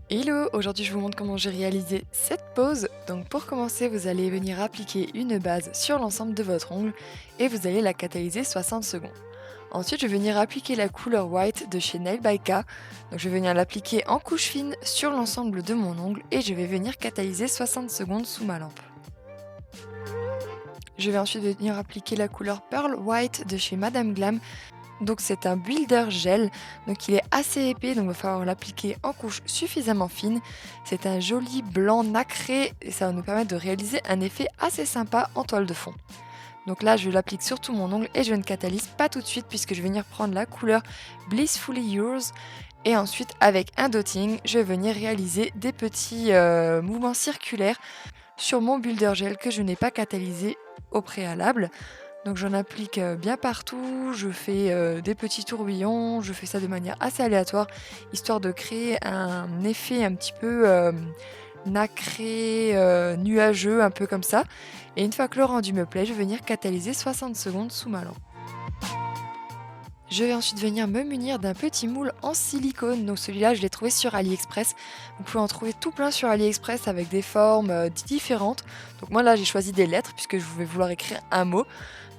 Hello, aujourd'hui je vous montre comment j'ai réalisé cette pose. Donc pour commencer, vous allez venir appliquer une base sur l'ensemble de votre ongle et vous allez la catalyser 60 secondes. Ensuite, je vais venir appliquer la couleur white de chez Nail by K. Donc je vais venir l'appliquer en couche fine sur l'ensemble de mon ongle et je vais venir catalyser 60 secondes sous ma lampe. Je vais ensuite venir appliquer la couleur Pearl White de chez Madame Glam. Donc c'est un builder gel, donc il est assez épais, donc il va falloir l'appliquer en couche suffisamment fine. C'est un joli blanc nacré et ça va nous permettre de réaliser un effet assez sympa en toile de fond. Donc là je l'applique sur tout mon ongle et je ne catalyse pas tout de suite puisque je vais venir prendre la couleur Blissfully Yours. Et ensuite avec un dotting, je vais venir réaliser des petits mouvements circulaires sur mon builder gel que je n'ai pas catalysé au préalable. Donc j'en applique bien partout, je fais des petits tourbillons, je fais ça de manière assez aléatoire, histoire de créer un effet un petit peu nacré, nuageux, un peu comme ça. Et une fois que le rendu me plaît, je vais venir catalyser 60 secondes sous ma lampe. Je vais ensuite venir me munir d'un petit moule en silicone, donc celui-là je l'ai trouvé sur AliExpress. Vous pouvez en trouver tout plein sur AliExpress avec des formes différentes. Donc moi là j'ai choisi des lettres puisque je vais vouloir écrire un mot.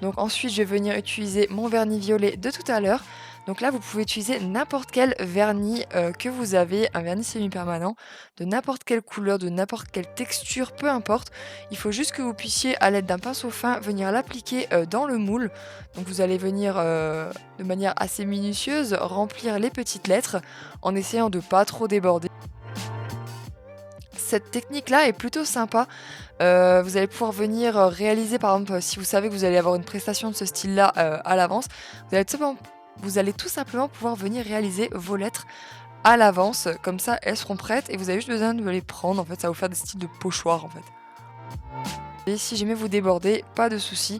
Donc ensuite je vais venir utiliser mon vernis violet de tout à l'heure. Donc là vous pouvez utiliser n'importe quel vernis que vous avez, un vernis semi-permanent, de n'importe quelle couleur, de n'importe quelle texture, peu importe. Il faut juste que vous puissiez à l'aide d'un pinceau fin venir l'appliquer dans le moule. Donc vous allez venir de manière assez minutieuse remplir les petites lettres en essayant de pas trop déborder. Cette technique-là est plutôt sympa. Vous allez pouvoir venir réaliser, par exemple, si vous savez que vous allez avoir une prestation de ce style-là à l'avance, vous allez tout simplement pouvoir venir réaliser vos lettres à l'avance. Comme ça, elles seront prêtes et vous avez juste besoin de les prendre. En fait, ça va vous faire des styles de pochoirs, en fait. Et si jamais vous débordez, pas de souci.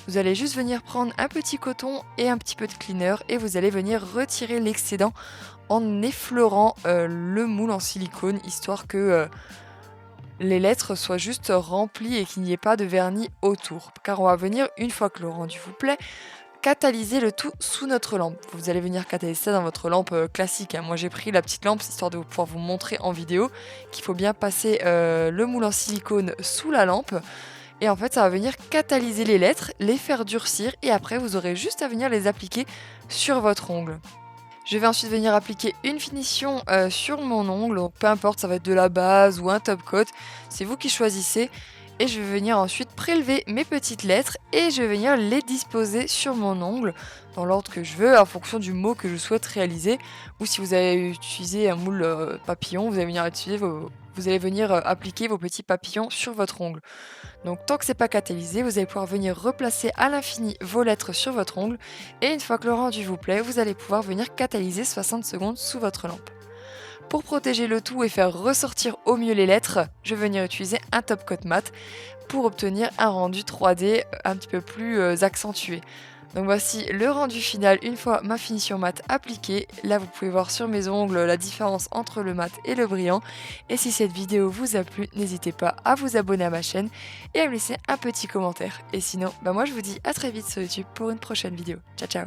Vous allez juste venir prendre un petit coton et un petit peu de cleaner et vous allez venir retirer l'excédent en effleurant le moule en silicone, histoire que les lettres soient juste remplies et qu'il n'y ait pas de vernis autour. Car on va venir, une fois que le rendu vous plaît, catalyser le tout sous notre lampe. Vous allez venir catalyser ça dans votre lampe classique, hein. Moi j'ai pris la petite lampe histoire de pouvoir vous montrer en vidéo qu'il faut bien passer le moule en silicone sous la lampe. Et en fait, ça va venir catalyser les lettres, les faire durcir et après, vous aurez juste à venir les appliquer sur votre ongle. Je vais ensuite venir appliquer une finition sur mon ongle, donc peu importe, ça va être de la base ou un top coat, c'est vous qui choisissez. Et je vais venir ensuite prélever mes petites lettres et je vais venir les disposer sur mon ongle dans l'ordre que je veux en fonction du mot que je souhaite réaliser. Ou si vous avez utilisé un moule papillon, vous allez venir appliquer vos petits papillons sur votre ongle. Donc tant que c'est pas catalysé, vous allez pouvoir venir replacer à l'infini vos lettres sur votre ongle et une fois que le rendu vous plaît, vous allez pouvoir venir catalyser 60 secondes sous votre lampe. Pour protéger le tout et faire ressortir au mieux les lettres, je vais venir utiliser un top coat mat pour obtenir un rendu 3D un petit peu plus accentué. Donc voici le rendu final une fois ma finition mat appliquée. Là vous pouvez voir sur mes ongles la différence entre le mat et le brillant. Et si cette vidéo vous a plu, n'hésitez pas à vous abonner à ma chaîne et à me laisser un petit commentaire. Et sinon, moi je vous dis à très vite sur YouTube pour une prochaine vidéo. Ciao ciao.